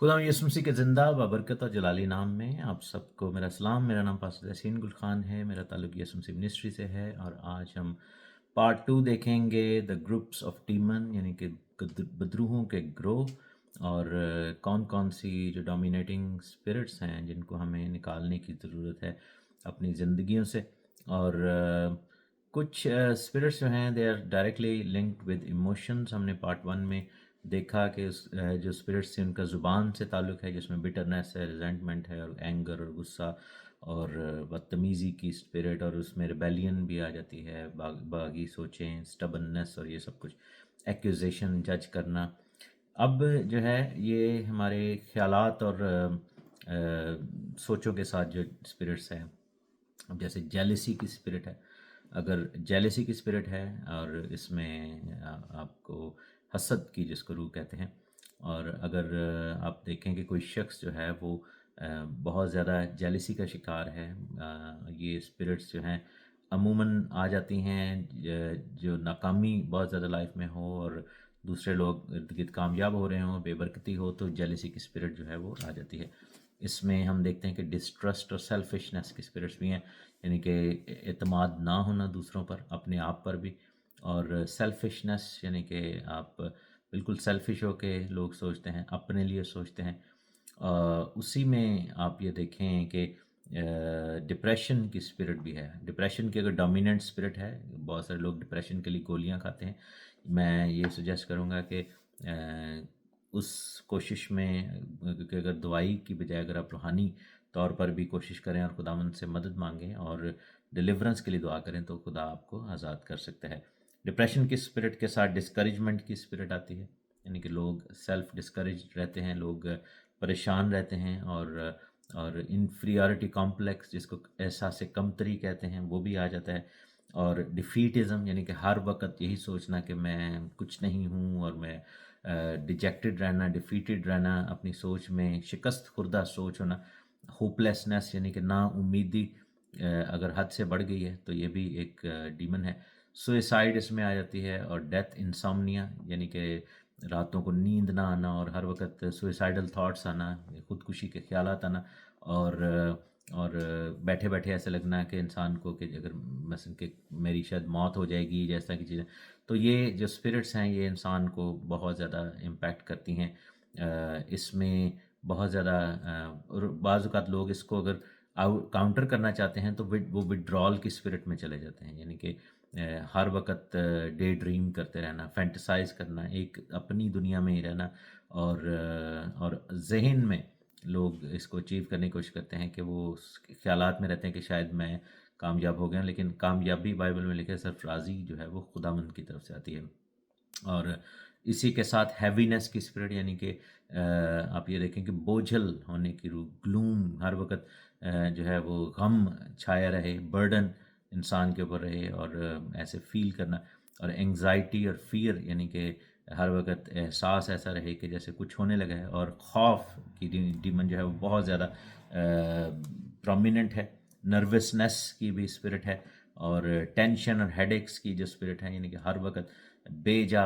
खुदा यीशु मसीह के ज़िंदा बबरकत और जलाली नाम में आप सबको मेरा सलाम। मेरा नाम पास्टर यासीन गुल खान है। मेरा ताल्लुक़ यीशु मसीह मिनिस्ट्री से है और आज हम पार्ट 2 देखेंगे द ग्रुप्स ऑफ डीमन यानी कि बदरूहों के ग्रोह और कौन-कौन सी जो डोमिनेटिंग स्पिरिट्स हैं जिनको हमें निकालने की ज़रूरत है अपनी ज़िंदगियों से। और कुछ स्पिरिट्स जो हैं they are directly linked with emotions. हमने पार्ट 1 में देखा कि जो स्पिरिट्स हैं उनका ज़ुबान से ताल्लुक़ है, जिसमें बिटरनेस है, रिजेंटमेंट है और एंगर और गुस्सा और बदतमीज़ी की स्पिरिट, और उसमें रिबेलियन भी आ जाती है, बागी सोचें, स्टबननेस और ये सब कुछ, एक्यूजेशन, जज करना। अब जो है ये हमारे ख़्यालात और सोचों के साथ जो स्पिरिट्स हैं, अब जैसे जेलसी की स्पिरिट है। अगर जेलसी की स्पिरिट है और इसमें आपको हसद की जिसको रूह कहते हैं, और अगर आप देखें कि कोई शख्स जो है वो बहुत ज़्यादा जेलसी का शिकार है, ये स्पिरिट्स जो हैं अमूमन आ जाती हैं जो नाकामी बहुत ज़्यादा लाइफ में हो और दूसरे लोग इर्द गिर्द कामयाब हो रहे हों, बेबरकती हो, तो जेलसी की स्पिरिट जो है वो आ जाती है। इसमें हम देखते हैं कि डिस्ट्रस्ट और सेल्फिशनेस की स्पिरिट्स भी हैं, यानी कि एतमाद ना होना दूसरों पर, अपने आप पर भी। और सेल्फिशनेस यानी कि आप बिल्कुल सेल्फिश होके लोग सोचते हैं, अपने लिए सोचते हैं। उसी में आप ये देखें कि डिप्रेशन की स्पिरिट भी है। डिप्रेशन की अगर डोमिनेंट स्पिरिट है, बहुत सारे लोग डिप्रेशन के लिए गोलियां खाते हैं। मैं ये सजेस्ट करूँगा कि उस कोशिश में कि अगर दवाई की बजाय अगर आप रूहानी तौर पर भी कोशिश करें और खुदावंद से मदद मांगें और डिलीवरेंस के लिए दुआ करें, तो खुदा आपको आज़ाद कर सकता है। डिप्रेशन की स्पिरिट के साथ डिस्करेजमेंट की स्पिरिट आती है, यानी कि लोग सेल्फ डिस्करेज रहते हैं, लोग परेशान रहते हैं और इन्फीरियरिटी कॉम्प्लेक्स जिसको एहसास कमतरी कहते हैं वो भी आ जाता है। और डिफीटिज़म यानी कि हर वक्त यही सोचना कि मैं कुछ नहीं हूँ और मैं डिजेक्टेड रहना, डिफीटेड रहना, अपनी सोच में शिकस्त खुर्दा सोच होना। होपलेसनेस यानी कि ना उम्मीदी अगर हद से बढ़ गई है तो ये भी एक डीमन है। सुइसाइड इसमें आ जाती है, और डेथ इंसोम्निया यानी कि रातों को नींद ना आना और हर वक्त सुइसाइडल थॉट्स आना, खुदकुशी के ख्यालात आना, और बैठे बैठे ऐसे लगना कि इंसान को कि अगर मसलन कि मेरी शायद मौत हो जाएगी जैसा की चीज़ें। तो ये जो स्पिरिट्स हैं ये इंसान को बहुत ज़्यादा इम्पैक्ट करती हैं। इसमें बहुत ज़्यादा और बाज़ औक़ात लोग इसको अगर काउंटर करना चाहते हैं तो वो विड्रॉल की स्पिरिट में चले जाते हैं, यानी कि हर वक्त डे ड्रीम करते रहना, फैंटसाइज करना, एक अपनी दुनिया में ही रहना, और जहन में लोग इसको अचीव करने की कोशिश करते हैं कि वो ख्यालात में रहते हैं कि शायद मैं कामयाब हो गया, लेकिन कामयाबी बाइबल में लिखे सरफराजी जो है वो खुदावंद की तरफ से आती है। और इसी के साथ हैवीनेस की स्पिरिट यानी कि आप ये देखें कि बोझल होने की रूह, ग्लूम, हर वक्त जो है वो गम छाया रहे, बर्डन इंसान के ऊपर रहे और ऐसे फील करना। और एंग्जाइटी और फियर यानी कि हर वक्त एहसास ऐसा रहे कि जैसे कुछ होने लगा है। और खौफ की डीमन जो है वो बहुत ज़्यादा प्रोमिनेंट है। नर्वसनेस की भी स्पिरिट है, और टेंशन और हेडेक्स की जो स्पिरिट है यानी कि हर वक्त बेजा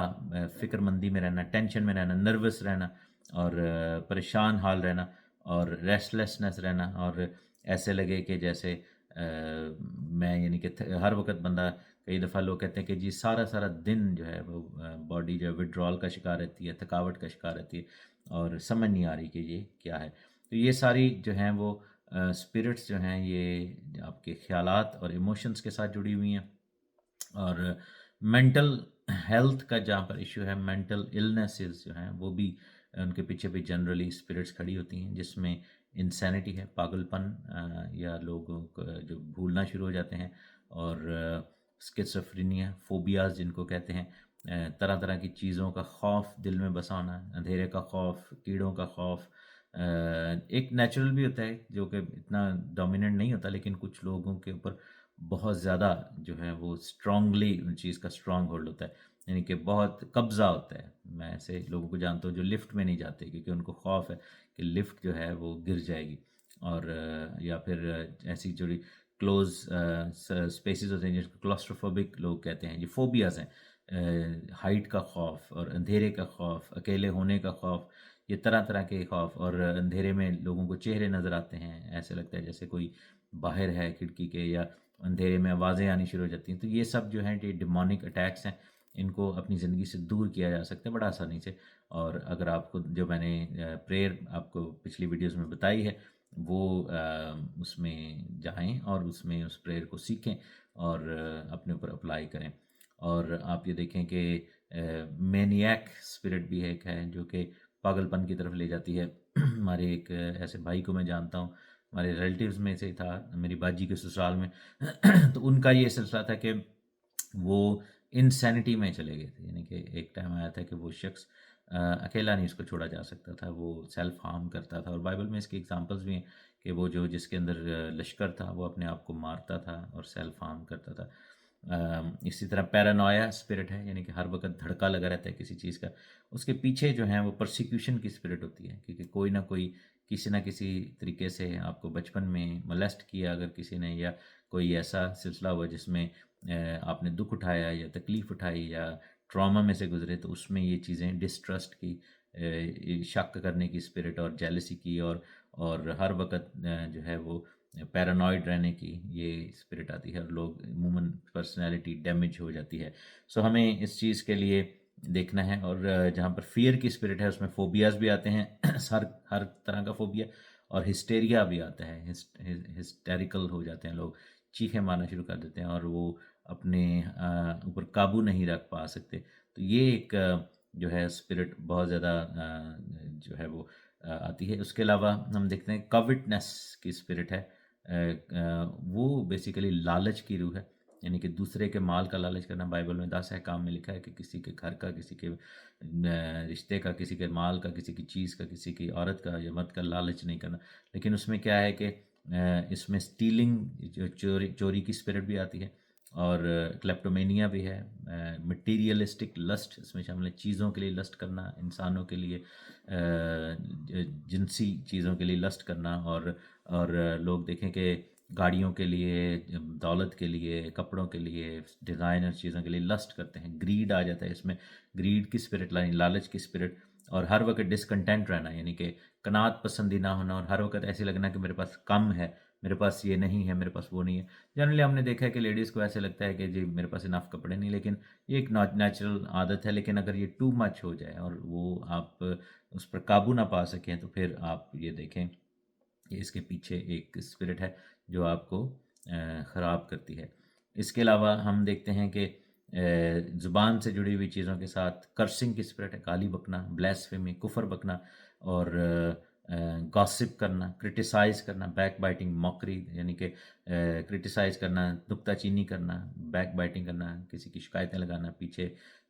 फ़िक्रमंदी में रहना, टेंशन में रहना, नर्वस रहना और परेशान हाल रहना और रेस्टलेसनेस रहना, और ऐसे लगे कि जैसे मैं यानी कि हर वक्त बंदा, कई दफ़ा लोग कहते हैं कि जी सारा सारा दिन जो है वो बॉडी जो है विड्रॉल का शिकार रहती है, थकावट का शिकार रहती है और समझ नहीं आ रही कि ये क्या है। तो ये सारी जो हैं वो स्पिरिट्स जो हैं ये आपके ख़्यालात और इमोशंस के साथ जुड़ी हुई हैं। और मेंटल हेल्थ का जहाँ पर इशू है, मेंटल इलनेसेस जो हैं वो भी उनके पीछे भी जनरली स्पिरिट्स खड़ी होती हैं, जिसमें इंसैनिटी है, पागलपन, या लोगों को जो भूलना शुरू हो जाते हैं, और स्किज़ोफ्रेनिया, फोबियाज जिनको कहते हैं, तरह तरह की चीज़ों का खौफ दिल में बसा होना, अंधेरे का खौफ, कीड़ों का खौफ। एक नेचुरल भी होता है जो कि इतना डोमिनेंट नहीं होता, लेकिन कुछ लोगों के ऊपर बहुत ज़्यादा जो है वो स्ट्रांगली उन चीज़ का स्ट्रांग होल्ड होता है, यानी कि बहुत कब्ज़ा होता है। मैं ऐसे लोगों को जानता हूँ जो लिफ्ट में नहीं जाते क्योंकि उनको खौफ है कि लिफ्ट जो है वो गिर जाएगी, और या फिर ऐसी जो क्लोज स्पेसेस होते हैं जिसको क्लॉस्ट्रोफोबिक लोग कहते हैं, ये फोबियाज़ हैं। हाइट का खौफ और अंधेरे का खौफ, अकेले होने का खौफ, ये तरह तरह के खौफ, और अंधेरे में लोगों को चेहरे नज़र आते हैं, ऐसे लगता है जैसे कोई बाहर है खिड़की के, या अंधेरे में आवाज़ें आनी शुरू हो जाती हैं। तो ये सब जो हैं ये डिमोनिक अटैक्स हैं, इनको अपनी ज़िंदगी से दूर किया जा सकता है बड़ा आसानी से। और अगर आपको जो मैंने प्रेयर आपको पिछली वीडियोस में बताई है वो उसमें जाएं और उसमें उस प्रेयर को सीखें और अपने ऊपर अप्लाई करें। और आप ये देखें कि मैनिएक स्पिरिट भी एक है जो कि पागलपन की तरफ ले जाती है। हमारे एक ऐसे भाई को मैं जानता हूँ, हमारे रिलेटिव्स में से ही था, मेरी बाजी के ससुराल में। तो उनका ये सिलसिला था कि वो इंसैनिटी में चले गए थे, यानी कि एक टाइम आया था कि वो शख्स अकेला नहीं उसको छोड़ा जा सकता था, वो सेल्फ हार्म करता था। और बाइबल में इसके एग्जांपल्स भी हैं कि वो जो जिसके अंदर लश्कर था वो अपने आप को मारता था और सेल्फ हार्म करता था। इसी तरह पैरानोया स्पिरिट है, यानी कि हर वक्त धड़का लगा रहता है किसी चीज़ का। उसके पीछे जो है वो परसिक्यूशन की स्पिरिट होती है, क्योंकि कोई ना कोई किसी ना किसी तरीके से आपको बचपन में मोलेस्ट किया अगर किसी ने, या कोई ऐसा सिलसिला हुआ जिसमें आपने दुख उठाया या तकलीफ़ उठाई या ट्रॉमा में से गुजरे, तो उसमें ये चीज़ें डिस्ट्रस्ट की, शक करने की स्पिरिट और जेलसी की, और हर वक्त जो है वो पैरानॉइड रहने की ये स्पिरिट आती है, और लोग अमूमन पर्सनैलिटी डैमेज हो जाती है। सो हमें इस चीज़ के लिए देखना है। और जहाँ पर फियर की स्पिरिट है उसमें फोबियाज भी आते हैं, हर तरह का फोबिया, और हिस्टेरिया भी आता है, हिस्टेरिकल हो जाते हैं लोग, चीखें मारना शुरू कर देते हैं और वो अपने ऊपर काबू नहीं रख पा सकते। तो ये एक जो है स्पिरिट बहुत ज़्यादा जो है वो आती है। उसके अलावा हम देखते हैं कविटनेस की स्पिरिट है। वो बेसिकली लालच की रूह है, यानी कि दूसरे के माल का लालच करना। बाइबल में 10 अहकाम में लिखा है कि किसी के घर का, किसी के रिश्ते का, किसी के माल का, किसी की चीज़ का, किसी की औरत का या मर्द का लालच नहीं करना। लेकिन उसमें क्या है कि इसमें स्टीलिंग, जो चोरी की स्पिरिट भी आती है, और क्लेप्टोमेनिया भी है। मटीरियलिस्टिक लस्ट इसमें शामिल है, चीज़ों के लिए लस्ट करना, इंसानों के लिए जिनसी चीज़ों के लिए लस्ट करना। और लोग देखें कि गाड़ियों के लिए, दौलत के लिए, कपड़ों के लिए, डिज़ाइनर चीज़ों के लिए लस्ट करते हैं। ग्रीड आ जाता है इसमें, ग्रीड की स्पिरिट, लालच की स्पिरिट। और हर वक्त डिसकंटेंट रहना, यानी कि कनात पसंदी ना होना, और हर वक्त ऐसे लगना कि मेरे पास कम है, मेरे पास ये नहीं है, मेरे पास वो नहीं है। जनरली हमने देखा है कि लेडीज़ को ऐसे लगता है कि जी मेरे पास इनफ कपड़े नहीं, लेकिन ये एक नेचुरल आदत है। लेकिन अगर ये टू मच हो जाए और वो आप उस पर काबू ना पा सकें, तो फिर आप ये देखें कि इसके पीछे एक स्पिरिट है जो आपको ख़राब करती है। इसके अलावा हम देखते हैं कि ज़ुबान से जुड़ी हुई चीज़ों के साथ कर्सिंग की स्पिरिट है, गाली बकना, ब्लेस्फेमी, कुफर बकना, और गॉसिप करना, क्रिटिसाइज़ करना, बैक बाइटिंग, मॉकरी, यानी कि क्रिटिसाइज़ करना, नुक्ताचीनी करना, बैक बाइटिंग करना, किसी की शिकायतें लगाना पीछे,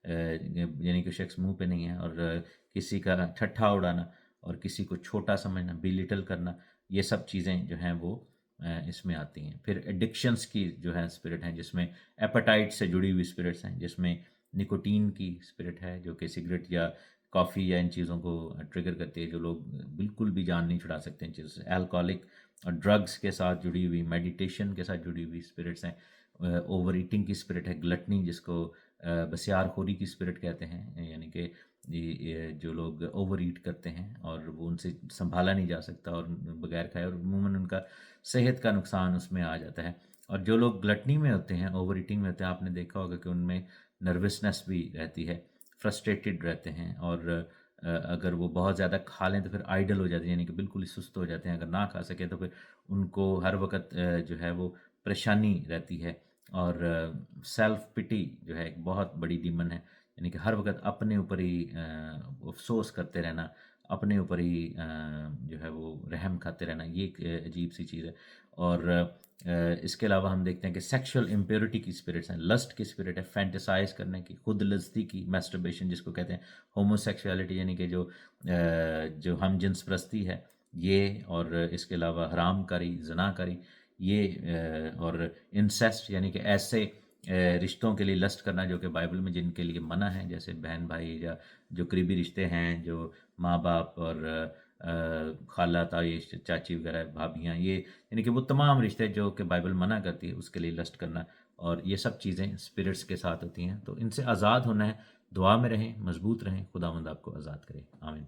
यानी कि शख्स मुंह पे नहीं है, और किसी का ठट्ठा उड़ाना, और किसी को छोटा समझना, बिलिटल करना, ये सब चीज़ें जो हैं वो इसमें आती हैं। फिर एडिक्शंस की जो है स्पिरिट हैं, जिसमें एपेटाइट से जुड़ी हुई स्पिरिट्स हैं, जिसमें निकोटीन की स्पिरिट है जो कि सिगरेट या कॉफ़ी या इन चीज़ों को ट्रिगर करती है, जो लोग बिल्कुल भी जान नहीं छुड़ा सकते इन चीज़ों से। अल्कोहलिक और ड्रग्स के साथ जुड़ी हुई, मेडिटेशन के साथ जुड़ी हुई स्पिरिट्स हैं। ओवर ईटिंग की स्पिरिट है, ग्लटनी, जिसको बसियारखोरी की स्पिरिट कहते हैं, यानी कि ये जो लोग ओवर ईट करते हैं और वो उनसे संभाला नहीं जा सकता और बगैर खाए, और अमूमन उनका सेहत का नुकसान उसमें आ जाता है। और जो लोग ग्लटनी में होते हैं, ओवर ईटिंग में होते हैं, आपने देखा होगा कि उनमें नर्वसनेस भी रहती है, फ्रस्ट्रेटेड रहते हैं, और अगर वो बहुत ज़्यादा खा लें तो फिर आइडल हो जाते हैं, यानी कि बिल्कुल ही सुस्त हो जाते हैं। अगर ना खा सके तो फिर उनको हर वक्त जो है वो परेशानी रहती है। और सेल्फ पिटी जो है एक बहुत बड़ी डीमन है, यानी कि हर वक्त अपने ऊपर ही अफसोस करते रहना, अपने ऊपर ही जो है वो रहम खाते रहना, ये एक अजीब सी चीज़ है। और इसके अलावा हम देखते हैं कि सेक्सुअल इम्प्योरिटी की स्पिरिट्स हैं, लस्ट की स्पिरिट है, फैंटेसाइज करने की, खुद लज्जती की, मैस्टरबेशन जिसको कहते हैं, होमोसेक्सुअलिटी, यानी कि जो हम जिन्स प्रस्ती है ये, और इसके अलावा हरामकारी, ज़नाकारी, ये और इंसेस्ट, यानी कि ऐसे रिश्तों के लिए लस्ट करना जो कि बाइबल में जिनके लिए मना है, जैसे बहन भाई या जो करीबी रिश्ते हैं, जो माँ बाप और खाला ताई चाची वगैरह, भाभियाँ, ये यानी कि वो तमाम रिश्ते जो कि बाइबल मना करती है उसके लिए लस्ट करना, और ये सब चीज़ें स्पिरिट्स के साथ होती हैं। तो इनसे आज़ाद होना है, दुआ में रहें, मजबूत रहें, खुदावंद आपको आज़ाद करे। आमीन।